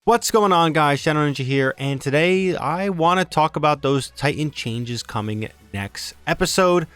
What's going on, guys? ShadowNinja here, and today I want to talk about those Titan changes coming next episode.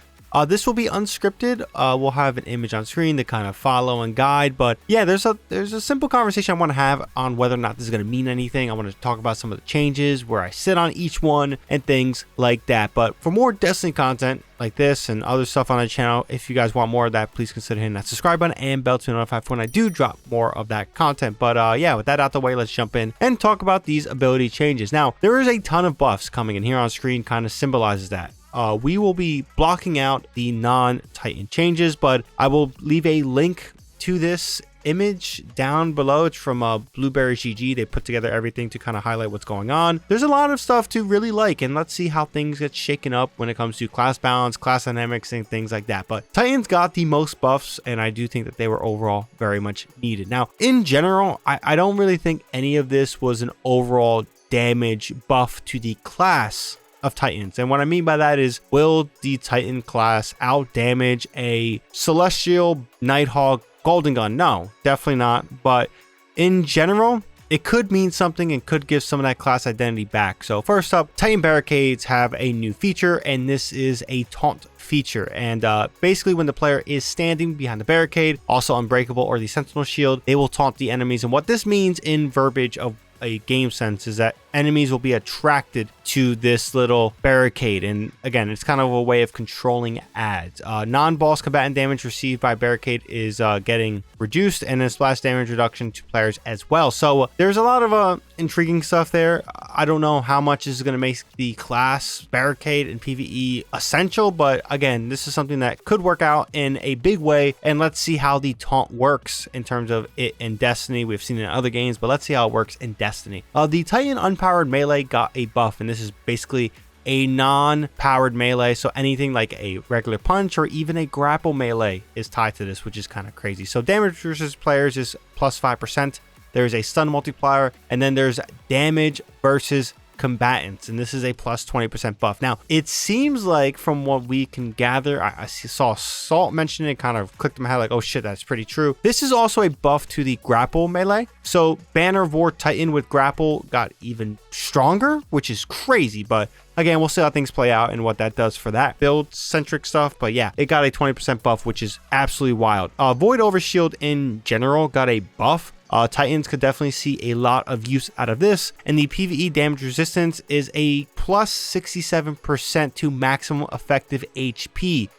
This will be unscripted. We'll have an image on screen to kind of follow and guide, but yeah, there's a simple conversation I want to have on whether or not this is going to mean anything. I want to talk about some of the changes, where I sit on each one, and things like that. But for more Destiny content like this and other stuff on the channel, if you guys want more of that, please consider hitting that subscribe button and bell to notify when I do drop more of that content. But yeah, with that out the way, let's jump in and talk about these ability changes. Now, there is a ton of buffs coming, and here on screen kind of symbolizes that. We will be blocking out the non-Titan changes, but I will leave a link to this image down below. It's from Blueberry GG. They put together everything to kind of highlight what's going on. There's a lot of stuff to really like, and let's see how things get shaken up when it comes to class balance, class dynamics, and things like that. But Titans got the most buffs, and I do think that they were overall very much needed. Now, in general, I don't really think any of this was an overall damage buff to the class of Titans. And what I mean by that is, will the Titan class out damage a Celestial, Nighthawk, Golden Gun? No, definitely not. But in general, it could mean something and could give some of that class identity back. So first up, Titan barricades have a new feature, and this is a taunt feature. And basically, when the player is standing behind the barricade, also unbreakable or the sentinel shield, they will taunt the enemies. And what this means in verbiage of a game sense is that enemies will be attracted to this little barricade, and again, it's kind of a way of controlling ads. Non-boss combatant damage received by barricade is getting reduced, and then splash damage reduction to players as well. So there's a lot of intriguing stuff there. I don't know how much is going to make the class barricade and PvE essential, but again, this is something that could work out in a big way, and let's see how the taunt works in terms of it in Destiny. We've seen it in other games, but let's see how it works in Destiny. The Titan unpowered melee got a buff, and this is basically a non-powered melee, so anything like a regular punch or even a grapple melee is tied to this, which is kind of crazy. So damage versus players is plus 5%. There's a stun multiplier, and then there's damage versus combatants, and this is a plus 20% buff. Now, it seems like from what we can gather, I saw Salt mention it, kind of clicked in my head like, oh shit, that's pretty true. This is also a buff to the grapple melee. So Banner Vor Titan with grapple got even stronger, which is crazy, but again, we'll see how things play out and what that does for that build-centric stuff. But yeah, it got a 20% buff, which is absolutely wild. Void Overshield in general got a buff. Titans could definitely see a lot of use out of this, and the PvE damage resistance is a plus 67% to maximum effective HP.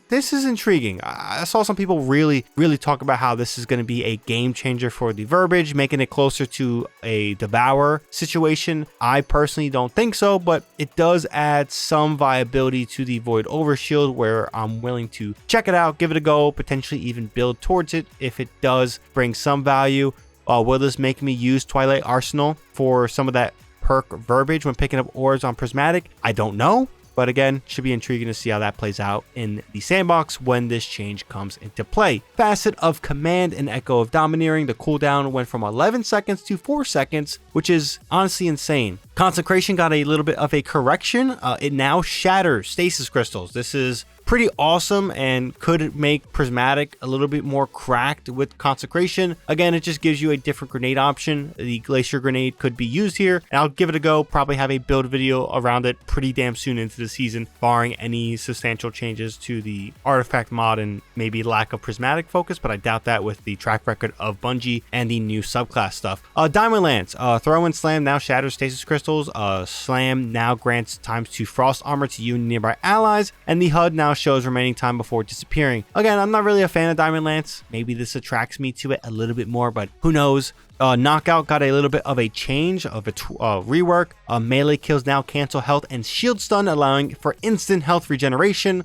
This is intriguing. I saw some people really talk about how this is going to be a game changer for the verbiage, making it closer to a Devour situation. I personally don't think so, but it does add some viability to the Void Overshield, where I'm willing to check it out, give it a go, potentially even build towards it if it does bring some value. Will this make me use Twilight Arsenal for some of that perk verbiage when picking up ores on Prismatic? I don't know, but again, should be intriguing to see how that plays out in the sandbox when this change comes into play. Facet of Command and Echo of Domineering, the cooldown went from 11 seconds to 4 seconds, which is honestly insane. Consecration got a little bit of a correction. It now shatters stasis crystals. This is pretty awesome and could make Prismatic a little bit more cracked with Consecration. Again, it just gives you a different grenade option. The Glacier Grenade could be used here, and I'll give it a go. Probably have a build video around it pretty damn soon into the season, barring any substantial changes to the artifact mod and maybe lack of Prismatic focus, but I doubt that with the track record of Bungie and the new subclass stuff. Diamond Lance, throw and slam now shatters stasis crystals. Slam now grants ×2 frost armor to you and nearby allies, and the HUD now shows remaining time before disappearing. Again, I'm not really a fan of Diamond Lance. Maybe this attracts me to it a little bit more, but who knows. Knockout got a little bit of a change of a rework. Melee kills now cancel health and shield stun, allowing for instant health regeneration.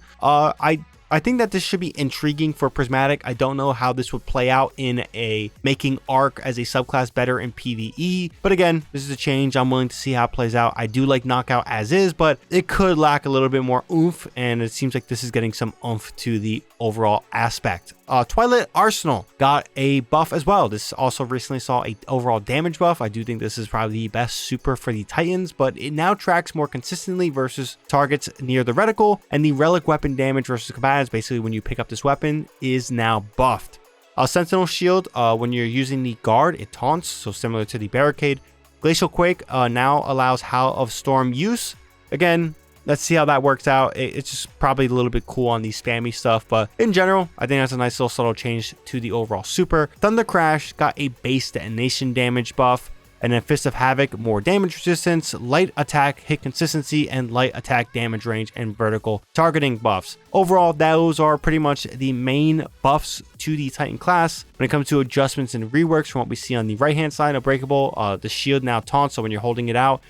I think that this should be intriguing for Prismatic. I don't know how this would play out in a making Arc as a subclass better in PvE. But again, this is a change. I'm willing to see how it plays out. I do like Knockout as is, but it could lack a little bit more oomph. And it seems like this is getting some oomph to the overall aspect. Twilight Arsenal got a buff as well. This also recently saw a overall damage buff. I do think this is probably the best super for the Titans, but it now tracks more consistently versus targets near the reticle, and the relic weapon damage versus combatants, basically when you pick up this weapon, is now buffed. Sentinel Shield, when you're using the guard, it taunts, so similar to the barricade. Glacial Quake now allows Howl of Storm use. Again, let's see how that works out. It's just probably a little bit cool on the spammy stuff, but in general, I think that's a nice little subtle change to the overall super. Thunder Crash got a base detonation damage buff, and then Fist of Havoc, more damage resistance, light attack, hit consistency, and light attack damage range and vertical targeting buffs. Overall, those are pretty much the main buffs to the Titan class. When it comes to adjustments and reworks from what we see on the right-hand side of Breakable, the shield now taunts, so when you're holding it out,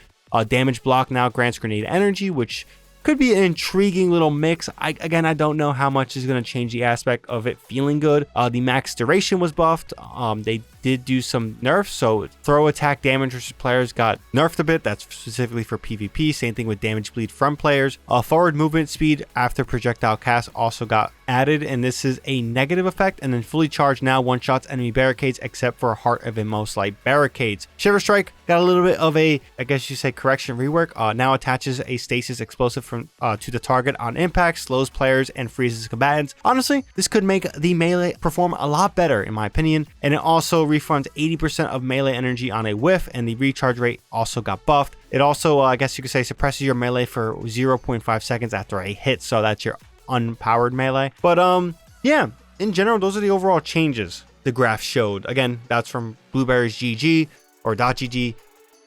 damage block now grants grenade energy, which could be an intriguing little mix. Again, I don't know how much is going to change the aspect of it feeling good. The max duration was buffed. They did do some nerfs, so throw attack damage versus players got nerfed a bit. That's specifically for PvP. Same thing with damage bleed from players. Forward movement speed after projectile cast also got added, and this is a negative effect. And then fully charged now one-shots enemy barricades except for Heart of Immol's Light barricades. Shiver Strike got a little bit of a, I guess you say, correction rework. Now attaches a stasis explosive from to the target on impact, slows players, and freezes combatants. Honestly, this could make the melee perform a lot better in my opinion, and it also refunds 80% of melee energy on a whiff, and the recharge rate also got buffed. It also, I guess you could say, suppresses your melee for 0.5 seconds after a hit, so that's your unpowered melee. But yeah, in general, those are the overall changes the graph showed. Again, that's from Blueberry's GG or .gg,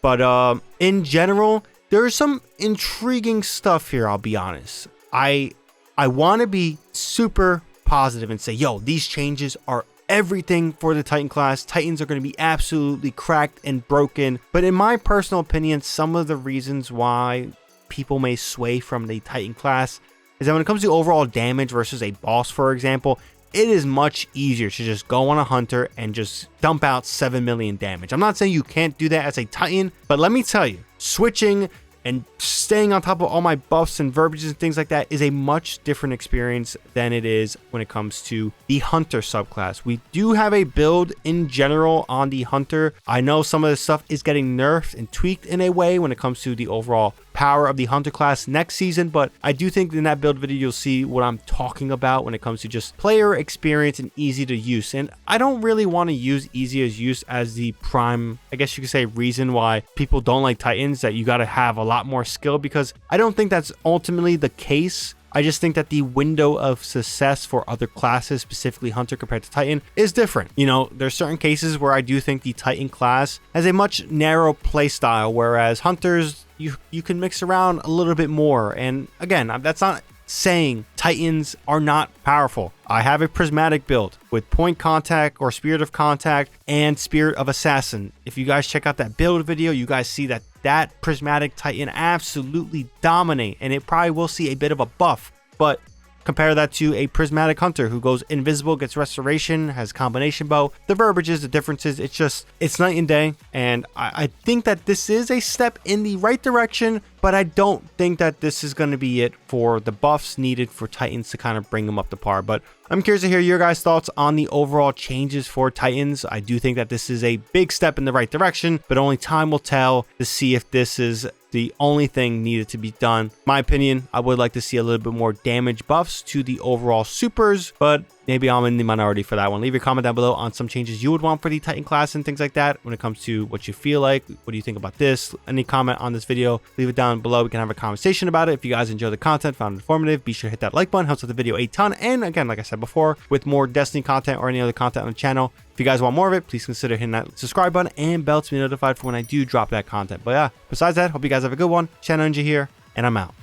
but in general, there's some intriguing stuff here, I'll be honest. I want to be super positive and say, yo, these changes are everything for the Titan class. Titans are going to be absolutely cracked and broken. But in my personal opinion, some of the reasons why people may sway from the Titan class is that when it comes to overall damage versus a boss, for example, it is much easier to just go on a hunter and just dump out 7 million damage. I'm not saying you can't do that as a Titan, but let me tell you, switching and staying on top of all my buffs and verbiages and things like that is a much different experience than it is when it comes to the Hunter subclass. We do have a build in general on the Hunter. I know some of this stuff is getting nerfed and tweaked in a way when it comes to the overall power of the Hunter class next season, but I do think in that build video you'll see what I'm talking about when it comes to just player experience and easy to use. And I don't really want to use easy as use as the prime, I guess you could say, reason why people don't like Titans, that you got to have a lot more skill, because I don't think that's ultimately the case. I just think that the window of success for other classes, specifically Hunter compared to Titan, is different. You know, there's certain cases where I do think the Titan class has a much narrow play style, whereas Hunters, you can mix around a little bit more. And again, that's not saying Titans are not powerful. I have a Prismatic build with Point Contact or Spirit of Contact and Spirit of Assassin. If you guys check out that build video, you guys see that Prismatic Titan absolutely dominate, and it probably will see a bit of a buff. But compare that to a Prismatic Hunter who goes invisible, gets restoration, has combination bow. The verbiages, the differences, it's night and day. And I think that this is a step in the right direction, but I don't think that this is going to be it for the buffs needed for Titans to kind of bring them up to par. But I'm curious to hear your guys' thoughts on the overall changes for Titans. I do think that this is a big step in the right direction, but only time will tell to see if this is the only thing needed to be done. My opinion, I would like to see a little bit more damage buffs to the overall supers, but maybe I'm in the minority for that one. Leave your comment down below on some changes you would want for the Titan class and things like that when it comes to what you feel like. What do you think about this? Any comment on this video, leave it down below. We can have a conversation about it. If you guys enjoy the content, found it informative, be sure to hit that like button. Helps with the video a ton. And again, like I said before, with more Destiny content or any other content on the channel, if you guys want more of it, please consider hitting that subscribe button and bell to be notified for when I do drop that content. But yeah, besides that, hope you guys have a good one. ShadowNinja here, and I'm out.